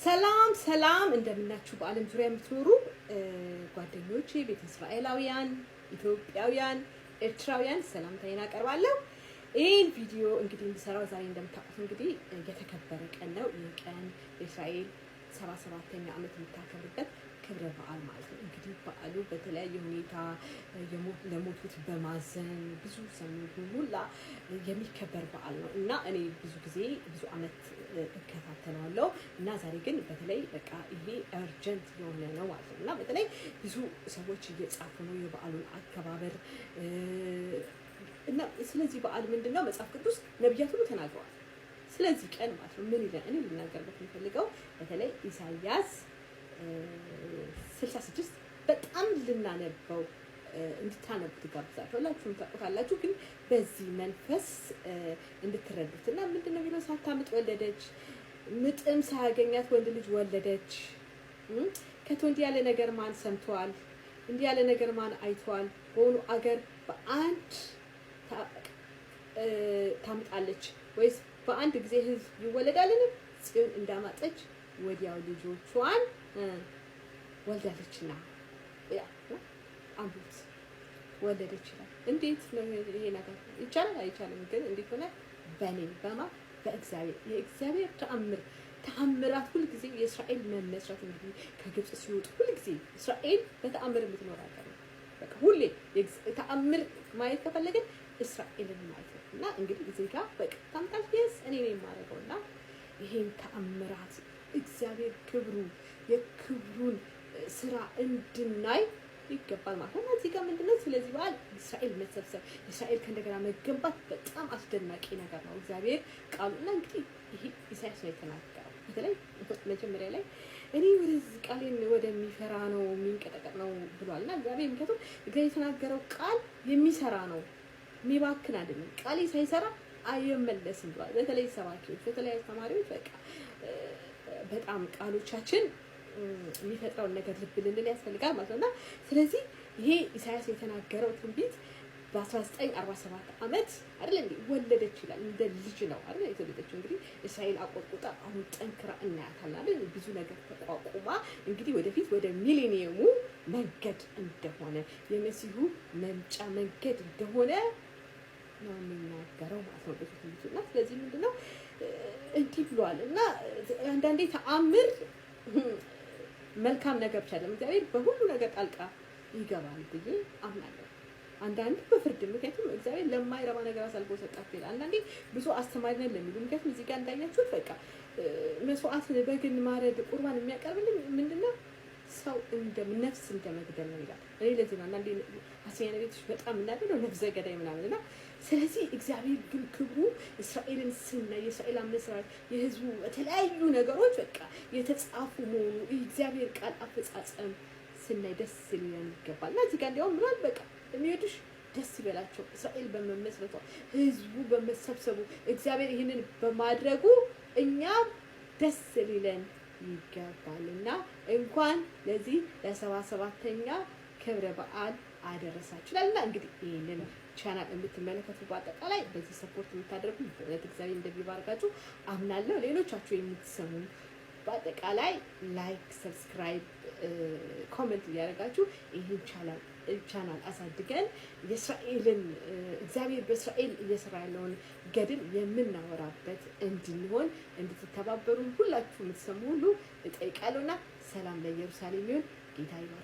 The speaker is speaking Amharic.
ሰላም ሰላም እንደምናችሁ በአለም ዙሪያ የምትኖሩ ጓደኞቼ ቤተ እስራኤላውያን ኢትዮጵያውያን ኤርትራውያን ሰላምታዬን አቀርባለሁ። ይሄን ቪዲዮ እንግዲህ እንድሰራው ዛሬ እንደምታውቁት እንግዲህ የተከበረ ቀን ነው። ይህ ቀን እስራኤል 77ኛ ዓመት የምታከብርበት ክብረ በዓል ማለት ነው። እንግዲህ በዓሉ በተለያየ ሁኔታ ለሞቱት በማዘን ብዙ ሰሞኑን ሁላ የሚከበር በዓል ነው እና እኔ ብዙ ጊዜ ብዙ ዓመት እከታተላለሁ እና ዛሬ ግን በተለይ በቃ ይሄ እርጀንት የሆነ ነው ማለት ነው እና በተለይ ብዙ ሰዎች እየጻፉ ነው የበዓሉን አከባበር እና ስለዚህ በዓል ምንድነው መጽሐፍ ቅዱስ ነብያት ሁሉ ተናግረዋል። ስለዚህ ቀን ማለት ነው ምን ይላል? እኔ ልናገርበት የምፈልገው በተለይ ኢሳይያስ 66 በጣም ልናነበው እንድታነቡት ጋብዛለሁ። ሁላችሁም ታውቁታላችሁ፣ ግን በዚህ መንፈስ እንድትረዱትና ምንድነው የሚለው? ሳታምጥ ወለደች፣ ምጥም ሳያገኛት ወንድ ልጅ ወለደች። ከቶ እንዲህ ያለ ነገር ማን ሰምቷል? እንዲህ ያለ ነገር ማን አይቷል? በሆኑ አገር በአንድ ታምጣለች ወይስ በአንድ ጊዜ ህዝብ ይወለዳልን? ጽዮን እንዳማጠች ወዲያው ልጆቿን ወልዳለችና ያ አንዱት ወለደች ይላል። እንዴት ነው ይሄ ነገር? ይቻላል አይቻልም? ግን እንዴት ሆነ? በኔ በእግዚአብሔር የእግዚአብሔር ተአምራት ሁሉ ጊዜ የእስራኤል መመስረት እንግዲህ ከግብጽ ሲወጡ ሁሉ ጊዜ እስራኤል በተአምር የምትኖር ሀገር ነው። በቃ ሁሌ ተአምር ማየት ከፈለግን እስራኤልን ማየት ነው እና እንግዲህ እዚህ ጋር በቃ ታምጣልስ እኔ ነኝ የማደርገውና ይሄን ተአምራት እግዚአብሔር የክብሩን ስራ እንድናይ ይገባል ማለት ነው። እዚህ ጋር ምንድነው? ስለዚህ በዓል እስራኤል መሰብሰብ እስራኤል ከእንደገና መገንባት በጣም አስደናቂ ነገር ነው። እግዚአብሔር ቃሉና እንግዲህ ይሄ ኢሳይያስ ነው የተናገረው። በተለይ መጀመሪያ ላይ እኔ ወደዚህ ቃሌን ወደሚፈራ ነው የሚንቀጠቀጥ ነው ብሏልና እግዚአብሔር ምክንያቱም እግዚአብሔር የተናገረው ቃል የሚሰራ ነው፣ የሚባክን አይደለም። ቃሌ ሳይሰራ አይመለስም ብሏል። በተለይ ሰባኪዎች፣ በተለይ ተማሪዎች በቃ በጣም ቃሎቻችን የሚፈጥረውን ነገር ልብ ልንል ያስፈልጋል ማለት ነውና ስለዚህ ይሄ ኢሳይያስ የተናገረው ትንቢት በ1947 ዓመት አይደል እንዴ ወለደች ይላል። እንደ ልጅ ነው አይደል የተወለደችው። እንግዲህ እስራኤል አቆጥቁጣ አሁን ጠንክራ እናያታለን አይደል? ብዙ ነገር ተቋቁማ እንግዲህ ወደፊት ወደ ሚሌኒየሙ መንገድ እንደሆነ የመሲሁ መምጫ መንገድ እንደሆነ ነው የሚናገረው ማለት ነው በትንቢቱና ስለዚህ ምንድነው እንዲህ ብሏል እና አንዳንዴ ተአምር መልካም ነገር ብቻ አይደለም፣ እግዚአብሔር በሁሉ ነገር ጣልቃ ይገባል ብዬ አምናለሁ። አንዳንዴ በፍርድ ምክንያቱም እግዚአብሔር ለማይረባ ነገር አሳልፎ ሰጣት ይላል። አንዳንዴ ብዙ አስተማሪ ነን ለሚሉ ምክንያቱም እዚህ ጋር እንዳያችሁት በቃ መስዋዕት በግን ማረድ ቁርባን የሚያቀርብልን ምንድነው? ሰው ነፍስ እንደመግደል ነው ይላል። እኔ ለዚህ ነው አንዳንዴ አስያነ ቤቶች በጣም እናደለው ነፍሰ ገዳይ ምናምንና ስለዚህ እግዚአብሔር ግን ክብሩ እስራኤልን ስናይ የእስራኤል አመሰራር የህዝቡ የተለያዩ ነገሮች በቃ የተጻፉ መሆኑ እግዚአብሔር ቃል አፈጻጸም ስናይ ደስ ሊለን ይገባል። እና እዚህ ጋር እንዲያውም ምናል በቃ የሚወዱሽ ደስ ይበላቸው እስራኤል በመመስረቷ ህዝቡ በመሰብሰቡ እግዚአብሔር ይህንን በማድረጉ እኛም ደስ ሊለን ይገባልና እንኳን ለዚህ ለ77ኛ ክብረ በዓል አደረሳችሁ ይላልና እንግዲህ ይሄንን ቻናል የምትመለከቱ በአጠቃላይ በዚህ ሰፖርት የምታደርጉ በእውነት እግዚአብሔር እንደሚባርካችሁ አምናለሁ። ሌሎቻችሁ የምትሰሙ በአጠቃላይ ላይክ፣ ሰብስክራይብ፣ ኮሜንት እያደረጋችሁ ይሄን ቻናል አሳድገን የእስራኤልን እግዚአብሔር በእስራኤል እየሰራ ያለውን ገድል የምናወራበት እንድንሆን እንድትተባበሩን ሁላችሁ የምትሰሙ ሁሉ እጠይቃለሁና ሰላም ለኢየሩሳሌም ይሁን። ጌታ ይባርክ።